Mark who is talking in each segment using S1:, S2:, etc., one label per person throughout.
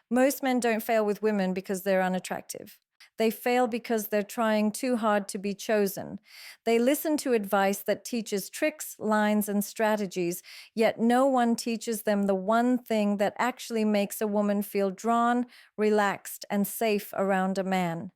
S1: Most men don't fail with women because they're unattractive. They fail because they're trying too hard to be chosen. They listen to advice that teaches tricks, lines, and strategies, yet no one teaches them the one thing that actually makes a woman feel drawn, relaxed, and safe around a man.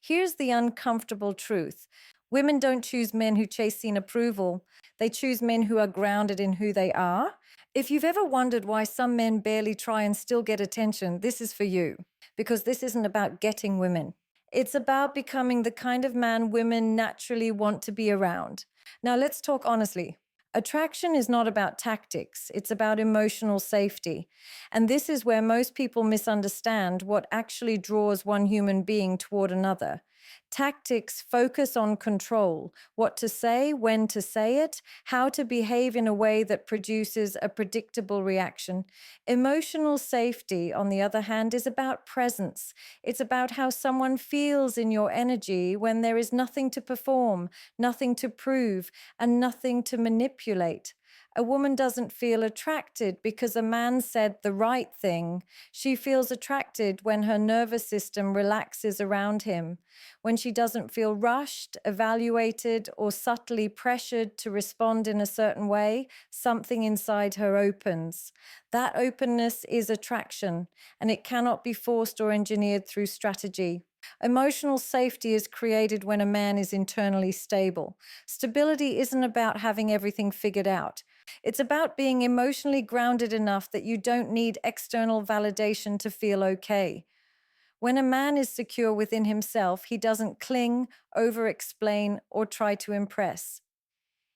S1: Here's the uncomfortable truth. Women don't choose men who chase scene approval. They choose men who are grounded in who they are. If you've ever wondered why some men barely try and still get attention, this is for you. Because this isn't about getting women. It's about becoming the kind of man women naturally want to be around. Now, let's talk honestly. Attraction is not about tactics, it's about emotional safety. And this is where most people misunderstand what actually draws one human being toward another. Tactics focus on control, what to say, when to say it, how to behave in a way that produces a predictable reaction. Emotional safety, on the other hand, is about presence. It's about how someone feels in your energy when there is nothing to perform, nothing to prove, and nothing to manipulate. A woman doesn't feel attracted because a man said the right thing. She feels attracted when her nervous system relaxes around him, when she doesn't feel rushed, evaluated, or subtly pressured to respond in a certain way. Something inside her opens. That openness is attraction, and it cannot be forced or engineered through strategy. Emotional safety is created when a man is internally stable. Stability isn't about having everything figured out. It's about being emotionally grounded enough that you don't need external validation to feel okay. When a man is secure within himself, he doesn't cling, over-explain, or try to impress.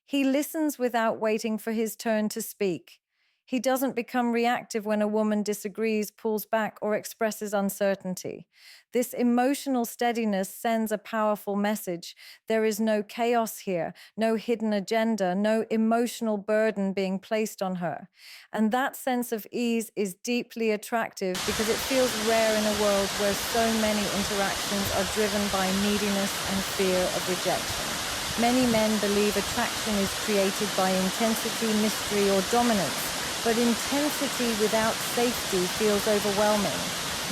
S1: He listens without waiting for his turn to speak. He doesn't become reactive when a woman disagrees, pulls back, or expresses uncertainty. This emotional steadiness sends a powerful message. There is no chaos here, no hidden agenda, no emotional burden being placed on her. And that sense of ease is deeply attractive because it feels rare in a world where so many interactions are driven by neediness and fear of rejection. Many men believe attraction is created by intensity, mystery, or dominance. But intensity without safety feels overwhelming.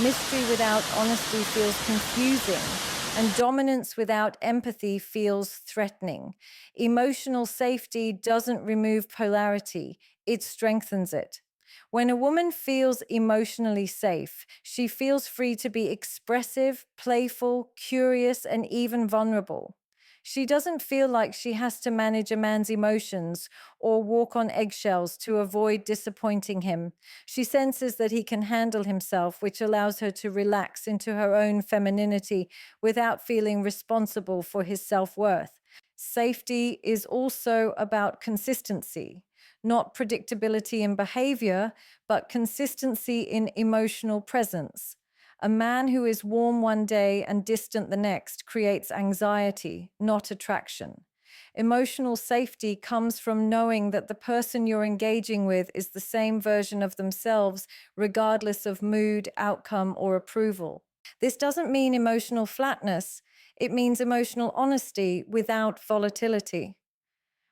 S1: Mystery without honesty feels confusing. And dominance without empathy feels threatening. Emotional safety doesn't remove polarity, it strengthens it. When a woman feels emotionally safe, she feels free to be expressive, playful, curious, and even vulnerable. She doesn't feel like she has to manage a man's emotions or walk on eggshells to avoid disappointing him. She senses that he can handle himself, which allows her to relax into her own femininity without feeling responsible for his self-worth. Safety is also about consistency, not predictability in behavior, but consistency in emotional presence. A man who is warm one day and distant the next creates anxiety, not attraction. Emotional safety comes from knowing that the person you're engaging with is the same version of themselves, regardless of mood, outcome, or approval. This doesn't mean emotional flatness. It means emotional honesty without volatility.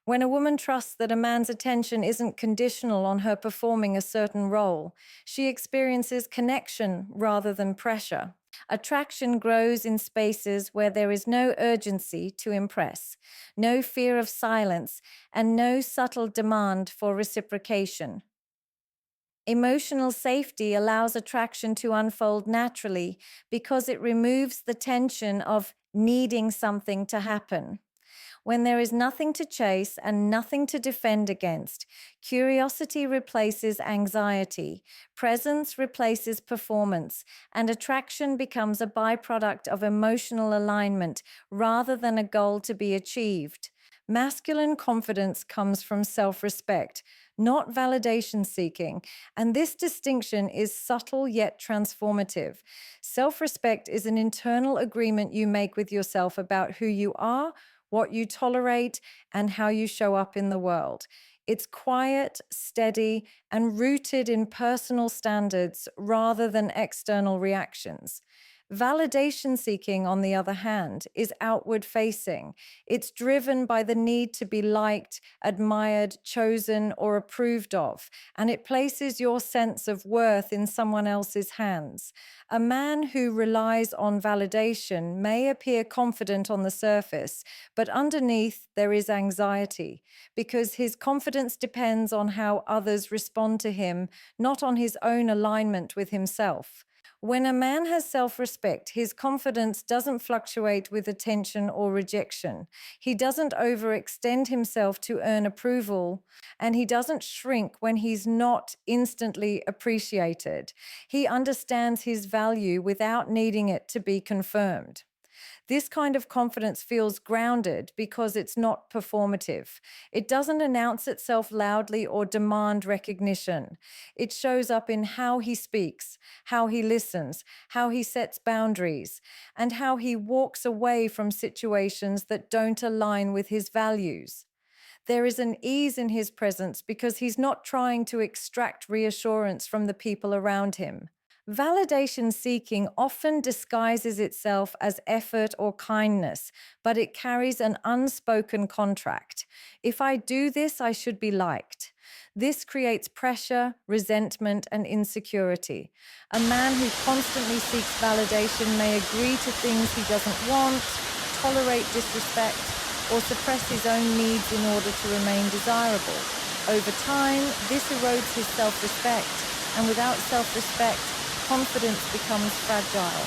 S1: When a woman trusts that a man's attention isn't conditional on her performing a certain role, she experiences connection rather than pressure. Attraction grows in spaces where there is no urgency to impress, no fear of silence, and no subtle demand for reciprocation. Emotional safety allows attraction to unfold naturally because it removes the tension of needing something to happen. When there is nothing to chase and nothing to defend against, curiosity replaces anxiety, presence replaces performance, and attraction becomes a byproduct of emotional alignment rather than a goal to be achieved. Masculine confidence comes from self-respect, not validation seeking, and this distinction is subtle yet transformative. Self-respect is an internal agreement you make with yourself about who you are, what you tolerate, and how you show up in the world. It's quiet, steady, and rooted in personal standards rather than external reactions. Validation seeking, on the other hand, is outward facing. It's driven by the need to be liked, admired, chosen, or approved of, and it places your sense of worth in someone else's hands. A man who relies on validation may appear confident on the surface, but underneath there is anxiety because his confidence depends on how others respond to him, not on his own alignment with himself. When a man has self respect, his confidence doesn't fluctuate with attention or rejection. He doesn't overextend himself to earn approval, and he doesn't shrink when he's not instantly appreciated. He understands his value without needing it to be confirmed. This kind of confidence feels grounded because it's not performative. It doesn't announce itself loudly or demand recognition. It shows up in how he speaks, how he listens, how he sets boundaries, and how he walks away from situations that don't align with his values. There is an ease in his presence because he's not trying to extract reassurance from the people around him. Validation seeking often disguises itself as effort or kindness, but it carries an unspoken contract. If I do this, I should be liked. This creates pressure, resentment, and insecurity. A man who constantly seeks validation may agree to things he doesn't want, tolerate disrespect, or suppress his own needs in order to remain desirable. Over time, this erodes his self-respect, and without self-respect, confidence becomes fragile.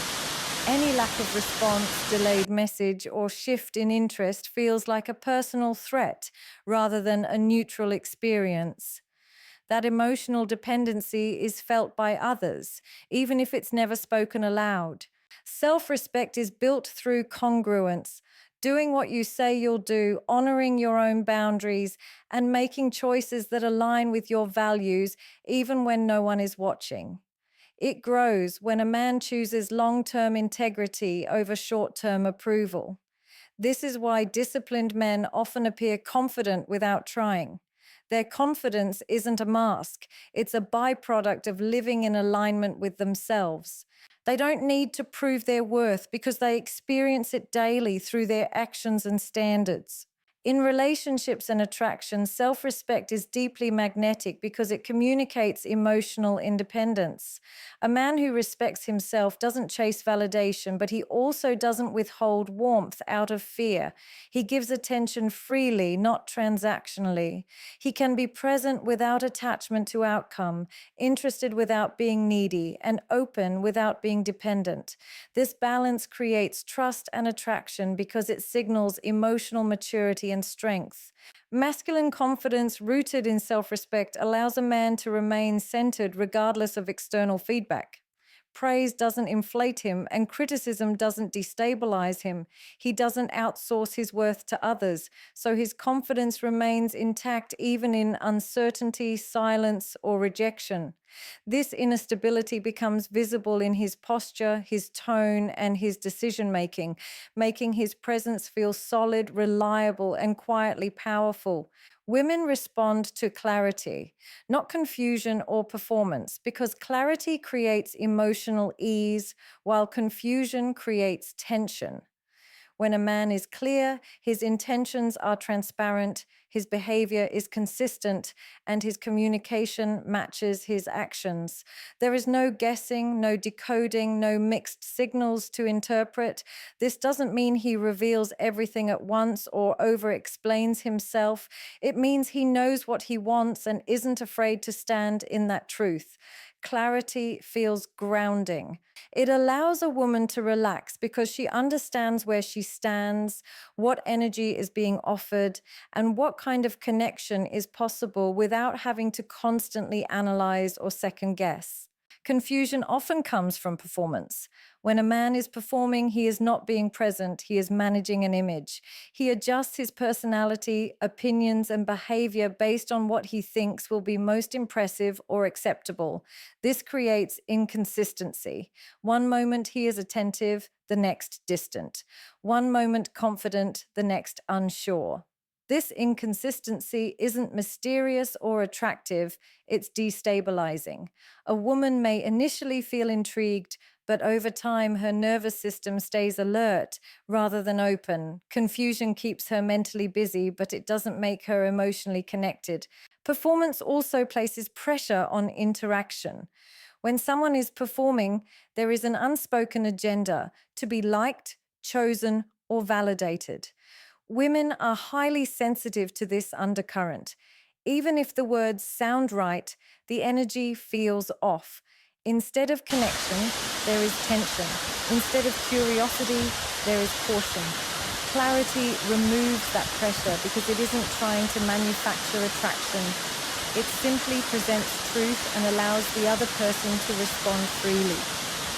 S1: Any lack of response, delayed message, or shift in interest feels like a personal threat rather than a neutral experience. That emotional dependency is felt by others, even if it's never spoken aloud. Self-respect is built through congruence, doing what you say you'll do, honoring your own boundaries, and making choices that align with your values, even when no one is watching. It grows when a man chooses long-term integrity over short-term approval. This is why disciplined men often appear confident without trying. Their confidence isn't a mask, it's a byproduct of living in alignment with themselves. They don't need to prove their worth because they experience it daily through their actions and standards. In relationships and attraction, self-respect is deeply magnetic because it communicates emotional independence. A man who respects himself doesn't chase validation, but he also doesn't withhold warmth out of fear. He gives attention freely, not transactionally. He can be present without attachment to outcome, interested without being needy, and open without being dependent. This balance creates trust and attraction because it signals emotional maturity and strength. Masculine confidence rooted in self-respect allows a man to remain centered regardless of external feedback. Praise doesn't inflate him, and criticism doesn't destabilize him. He doesn't outsource his worth to others, so his confidence remains intact even in uncertainty, silence, or rejection. This inner stability becomes visible in his posture, his tone, and his decision-making, making his presence feel solid, reliable, and quietly powerful. Women respond to clarity, not confusion or performance, because clarity creates emotional ease, while confusion creates tension. When a man is clear, his intentions are transparent, his behavior is consistent, and his communication matches his actions. There is no guessing, no decoding, no mixed signals to interpret. This doesn't mean he reveals everything at once or over-explains himself. It means he knows what he wants and isn't afraid to stand in that truth. Clarity feels grounding. It allows a woman to relax because she understands where she stands, what energy is being offered, and what kind of connection is possible without having to constantly analyze or second guess. Confusion often comes from performance. When a man is performing, he is not being present, he is managing an image. He adjusts his personality, opinions, and behavior based on what he thinks will be most impressive or acceptable. This creates inconsistency. One moment he is attentive, the next distant. One moment confident, the next unsure. This inconsistency isn't mysterious or attractive, it's destabilizing. A woman may initially feel intrigued, but over time her nervous system stays alert rather than open. Confusion keeps her mentally busy, but it doesn't make her emotionally connected. Performance also places pressure on interaction. When someone is performing, there is an unspoken agenda to be liked, chosen, or validated. Women are highly sensitive to this undercurrent. Even if the words sound right, the energy feels off. Instead of connection, there is tension. Instead of curiosity, there is caution. Clarity removes that pressure because it isn't trying to manufacture attraction. It simply presents truth and allows the other person to respond freely.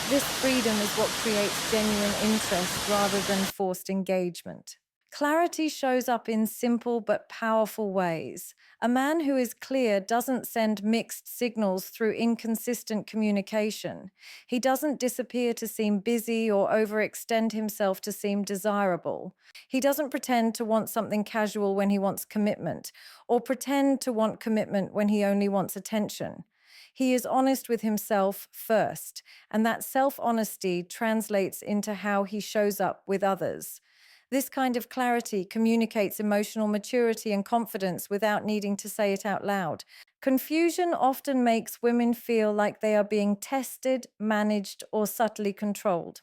S1: This freedom is what creates genuine interest rather than forced engagement. Clarity shows up in simple but powerful ways. A man who is clear doesn't send mixed signals through inconsistent communication. He doesn't disappear to seem busy or overextend himself to seem desirable. He doesn't pretend to want something casual when he wants commitment, or pretend to want commitment when he only wants attention. He is honest with himself first, and that self-honesty translates into how he shows up with others. This kind of clarity communicates emotional maturity and confidence without needing to say it out loud. Confusion often makes women feel like they are being tested, managed, or subtly controlled.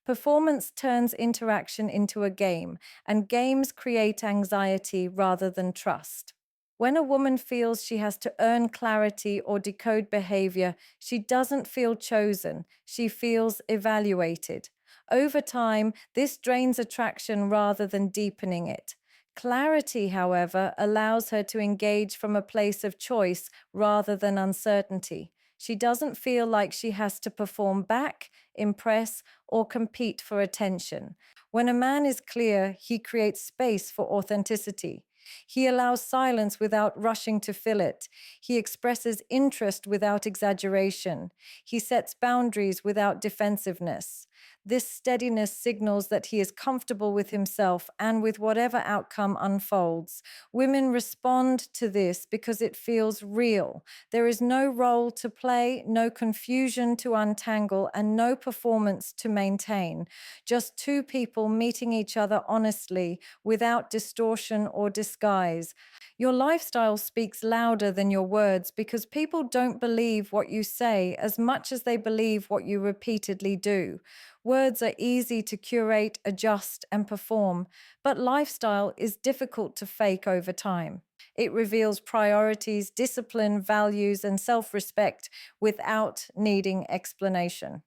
S1: Performance turns interaction into a game, and games create anxiety rather than trust. When a woman feels she has to earn clarity or decode behavior, she doesn't feel chosen, she feels evaluated. Over time, this drains attraction rather than deepening it. Clarity, however, allows her to engage from a place of choice rather than uncertainty. She doesn't feel like she has to perform back, impress, or compete for attention. When a man is clear, he creates space for authenticity. He allows silence without rushing to fill it. He expresses interest without exaggeration. He sets boundaries without defensiveness. This steadiness signals that he is comfortable with himself and with whatever outcome unfolds. Women respond to this because it feels real. There is no role to play, no confusion to untangle, and no performance to maintain. Just two people meeting each other honestly, without distortion or disguise. Your lifestyle speaks louder than your words because people don't believe what you say as much as they believe what you repeatedly do. Words are easy to curate, adjust, and perform, but lifestyle is difficult to fake over time. It reveals priorities, discipline, values, and self-respect without needing explanation.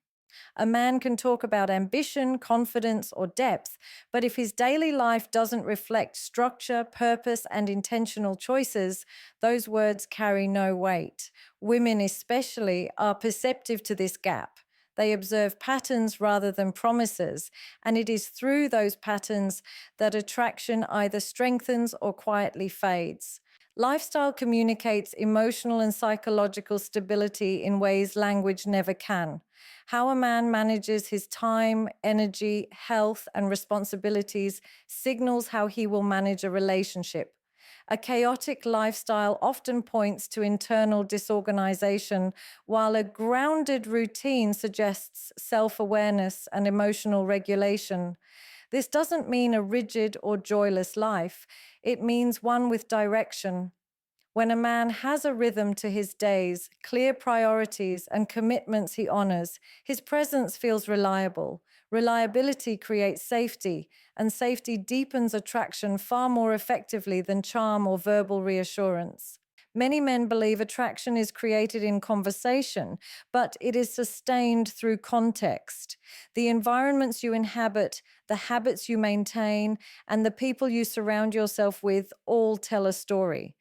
S1: A man can talk about ambition, confidence, or depth, but if his daily life doesn't reflect structure, purpose, and intentional choices, those words carry no weight. Women, especially, are perceptive to this gap. They observe patterns rather than promises, and it is through those patterns that attraction either strengthens or quietly fades. Lifestyle communicates emotional and psychological stability in ways language never can. How a man manages his time, energy, health, and responsibilities signals how he will manage a relationship. A chaotic lifestyle often points to internal disorganization, while a grounded routine suggests self-awareness and emotional regulation. This doesn't mean a rigid or joyless life. It means one with direction. When a man has a rhythm to his days, clear priorities, and commitments he honors, his presence feels reliable. Reliability creates safety, and safety deepens attraction far more effectively than charm or verbal reassurance. Many men believe attraction is created in conversation, but it is sustained through context. The environments you inhabit, the habits you maintain, and the people you surround yourself with all tell a story.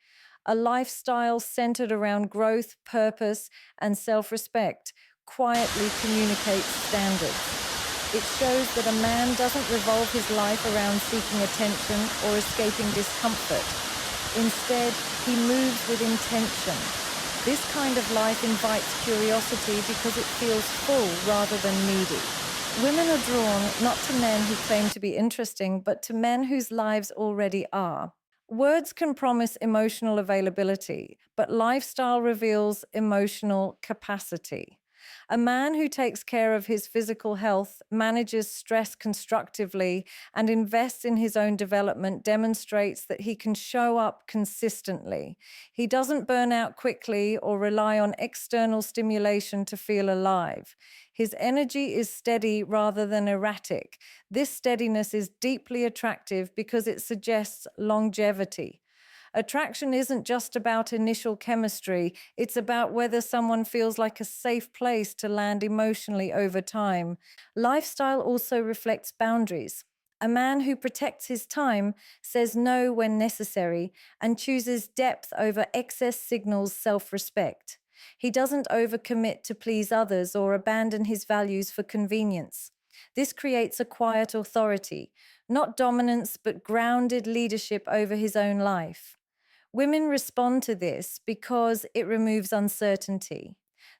S1: A lifestyle centered around growth, purpose, and self-respect quietly communicates standards. It shows that a man doesn't revolve his life around seeking attention or escaping discomfort. Instead, he moves with intention. This kind of life invites curiosity because it feels full rather than needy. Women are drawn not to men who claim to be interesting, but to men whose lives already are. Words can promise emotional availability, but lifestyle reveals emotional capacity. A man who takes care of his physical health, manages stress constructively, and invests in his own development demonstrates that he can show up consistently. He doesn't burn out quickly or rely on external stimulation to feel alive. His energy is steady rather than erratic. This steadiness is deeply attractive because it suggests longevity. Attraction isn't just about initial chemistry, it's about whether someone feels like a safe place to land emotionally over time. Lifestyle also reflects boundaries. A man who protects his time, says no when necessary, and chooses depth over excess signals self respect. He doesn't overcommit to please others or abandon his values for convenience. This creates a quiet authority, not dominance, but grounded leadership over his own life. Women respond to this because it removes uncertainty.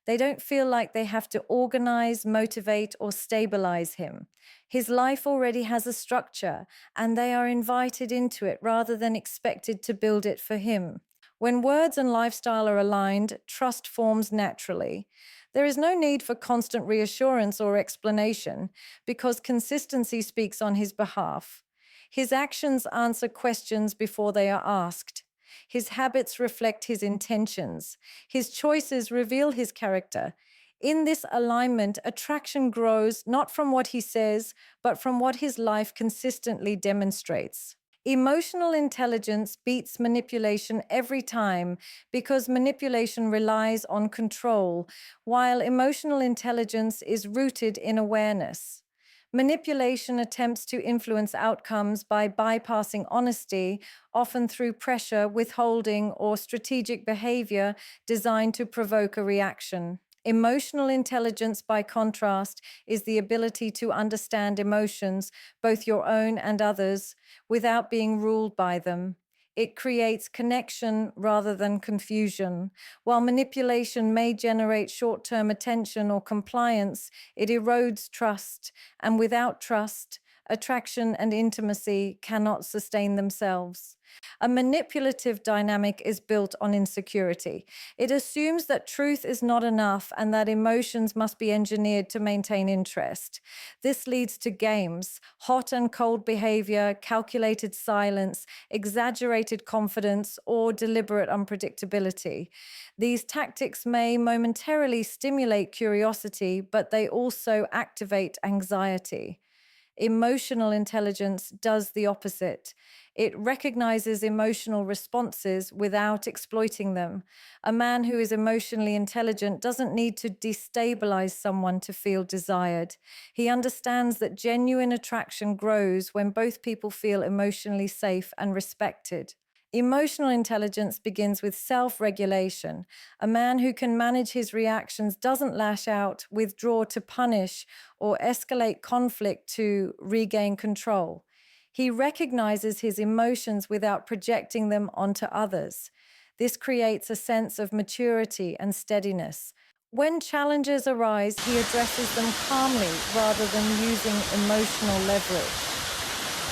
S1: They don't feel like they have to organize, motivate, or stabilize him. His life already has a structure, and they are invited into it rather than expected to build it for him. When words and lifestyle are aligned, trust forms naturally. There is no need for constant reassurance or explanation because consistency speaks on his behalf. His actions answer questions before they are asked. His habits reflect his intentions. His choices reveal his character. In this alignment, attraction grows not from what he says, but from what his life consistently demonstrates. Emotional intelligence beats manipulation every time because manipulation relies on control, while emotional intelligence is rooted in awareness. Manipulation attempts to influence outcomes by bypassing honesty, often through pressure, withholding, or strategic behavior designed to provoke a reaction. Emotional intelligence, by contrast, is the ability to understand emotions, both your own and others, without being ruled by them. It creates connection rather than confusion. While manipulation may generate short term attention or compliance, it erodes trust, and without trust, attraction and intimacy cannot sustain themselves. A manipulative dynamic is built on insecurity. It assumes that truth is not enough and that emotions must be engineered to maintain interest. This leads to games, hot and cold behavior, calculated silence, exaggerated confidence, or deliberate unpredictability. These tactics may momentarily stimulate curiosity, but they also activate anxiety. Emotional intelligence does the opposite. It recognizes emotional responses without exploiting them. A man who is emotionally intelligent doesn't need to destabilize someone to feel desired. He understands that genuine attraction grows when both people feel emotionally safe and respected. Emotional intelligence begins with self regulation. A man who can manage his reactions doesn't lash out, withdraw to punish, or escalate conflict to regain control. He recognizes his emotions without projecting them onto others. This creates a sense of maturity and steadiness. When challenges arise, he addresses them calmly rather than using emotional leverage.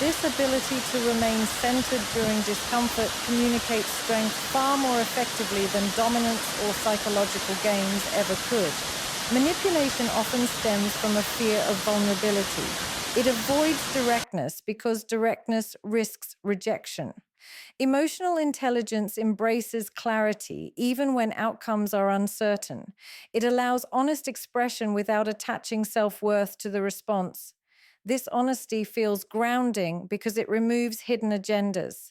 S1: This ability to remain centered during discomfort communicates strength far more effectively than dominance or psychological games ever could. Manipulation often stems from a fear of vulnerability. It avoids directness because directness risks rejection. Emotional intelligence embraces clarity even when outcomes are uncertain. It allows honest expression without attaching self-worth to the response. This honesty feels grounding because it removes hidden agendas.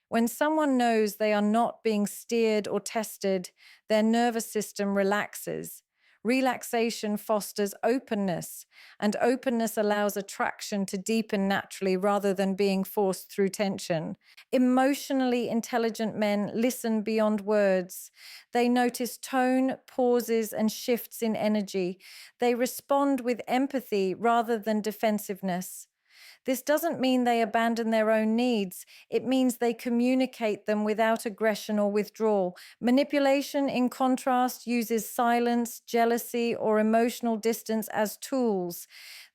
S1: When someone knows they are not being steered or tested, their nervous system relaxes. Relaxation fosters openness, and openness allows attraction to deepen naturally rather than being forced through tension. Emotionally intelligent men listen beyond words. They notice tone, pauses, and shifts in energy. They respond with empathy rather than defensiveness. This doesn't mean they abandon their own needs. It means they communicate them without aggression or withdrawal. Manipulation, in contrast, uses silence, jealousy, or emotional distance as tools.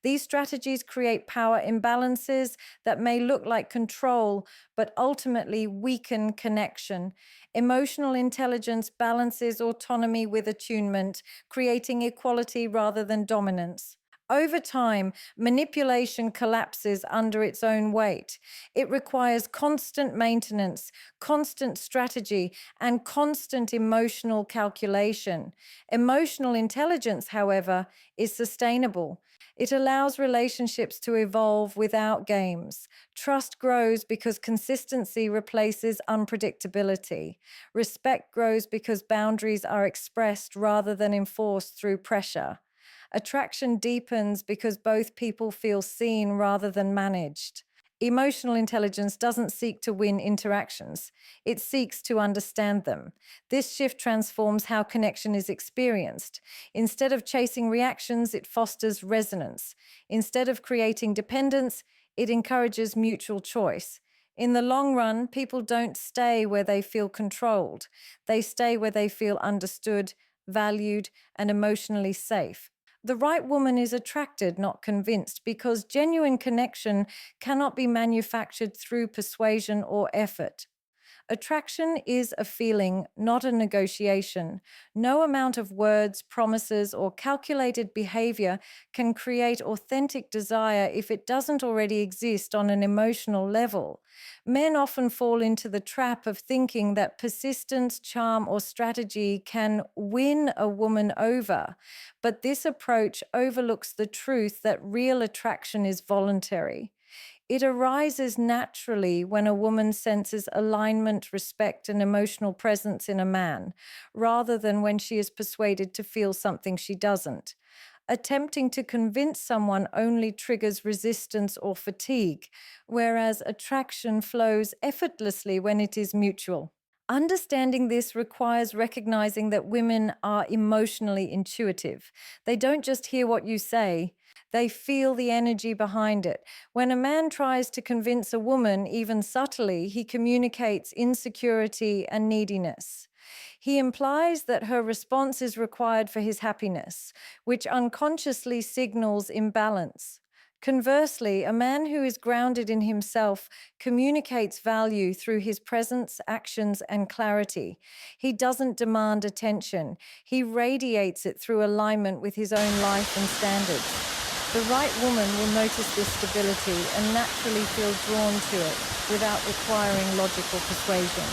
S1: These strategies create power imbalances that may look like control, but ultimately weaken connection. Emotional intelligence balances autonomy with attunement, creating equality rather than dominance. Over time, manipulation collapses under its own weight. It requires constant maintenance, constant strategy, and constant emotional calculation. Emotional intelligence, however, is sustainable. It allows relationships to evolve without games. Trust grows because consistency replaces unpredictability. Respect grows because boundaries are expressed rather than enforced through pressure. Attraction deepens because both people feel seen rather than managed. Emotional intelligence doesn't seek to win interactions, it seeks to understand them. This shift transforms how connection is experienced. Instead of chasing reactions, it fosters resonance. Instead of creating dependence, it encourages mutual choice. In the long run, people don't stay where they feel controlled. They stay where they feel understood, valued, and emotionally safe. The right woman is attracted, not convinced, because genuine connection cannot be manufactured through persuasion or effort. Attraction is a feeling, not a negotiation. No amount of words, promises, or calculated behavior can create authentic desire if it doesn't already exist on an emotional level. Men often fall into the trap of thinking that persistence, charm, or strategy can win a woman over. But this approach overlooks the truth that real attraction is voluntary. It arises naturally when a woman senses alignment, respect, and emotional presence in a man, rather than when she is persuaded to feel something she doesn't. Attempting to convince someone only triggers resistance or fatigue, whereas attraction flows effortlessly when it is mutual. Understanding this requires recognizing that women are emotionally intuitive. They don't just hear what you say, they feel the energy behind it. When a man tries to convince a woman, even subtly, he communicates insecurity and neediness. He implies that her response is required for his happiness, which unconsciously signals imbalance. Conversely, a man who is grounded in himself communicates value through his presence, actions, and clarity. He doesn't demand attention. He radiates it through alignment with his own life and standards. The right woman will notice this stability and naturally feel drawn to it without requiring logical persuasion.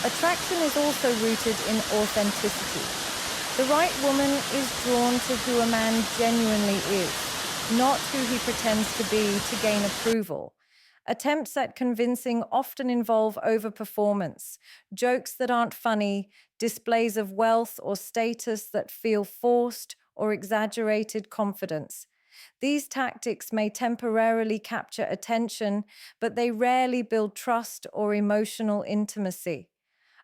S1: Attraction is also rooted in authenticity. The right woman is drawn to who a man genuinely is, not who he pretends to be to gain approval. Attempts at convincing often involve overperformance, jokes that aren't funny, displays of wealth or status that feel forced, or exaggerated confidence. These tactics may temporarily capture attention, but they rarely build trust or emotional intimacy.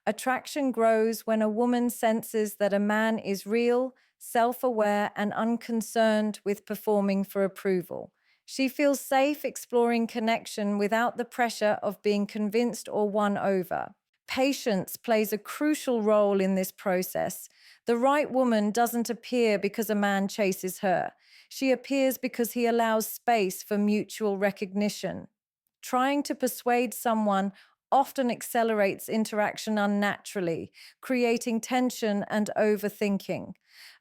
S1: Attraction grows when a woman senses that a man is real, self-aware, and unconcerned with performing for approval. She feels safe exploring connection without the pressure of being convinced or won over. Patience plays a crucial role in this process. The right woman doesn't appear because a man chases her. She appears because he allows space for mutual recognition. Trying to persuade someone often accelerates interaction unnaturally, creating tension and overthinking.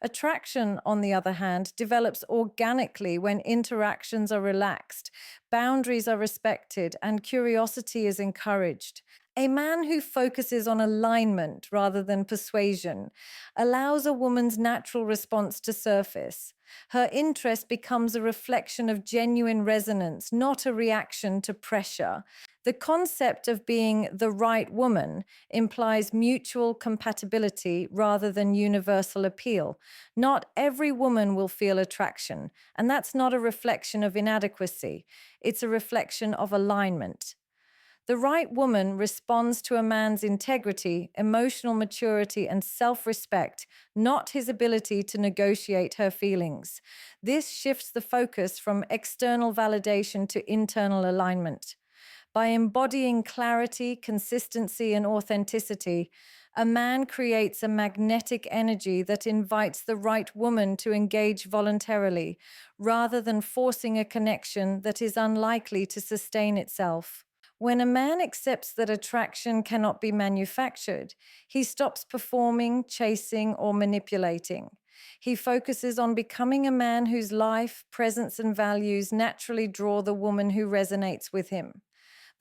S1: Attraction, on the other hand, develops organically when interactions are relaxed, boundaries are respected, and curiosity is encouraged. A man who focuses on alignment rather than persuasion allows a woman's natural response to surface. Her interest becomes a reflection of genuine resonance, not a reaction to pressure. The concept of being the right woman implies mutual compatibility rather than universal appeal. Not every woman will feel attraction, and that's not a reflection of inadequacy. It's a reflection of alignment. The right woman responds to a man's integrity, emotional maturity, and self respect, not his ability to negotiate her feelings. This shifts the focus from external validation to internal alignment. By embodying clarity, consistency, and authenticity, a man creates a magnetic energy that invites the right woman to engage voluntarily, rather than forcing a connection that is unlikely to sustain itself. When a man accepts that attraction cannot be manufactured, he stops performing, chasing, or manipulating. He focuses on becoming a man whose life, presence, and values naturally draw the woman who resonates with him.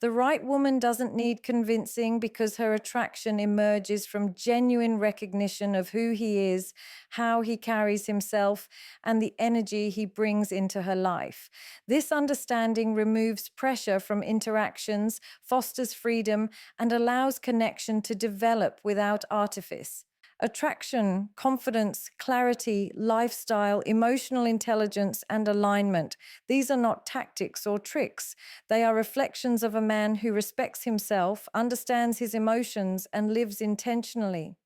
S1: The right woman doesn't need convincing because her attraction emerges from genuine recognition of who he is, how he carries himself, and the energy he brings into her life. This understanding removes pressure from interactions, fosters freedom, and allows connection to develop without artifice. Attraction, confidence, clarity, lifestyle, emotional intelligence, and alignment. These are not tactics or tricks. They are reflections of a man who respects himself, understands his emotions, and lives intentionally.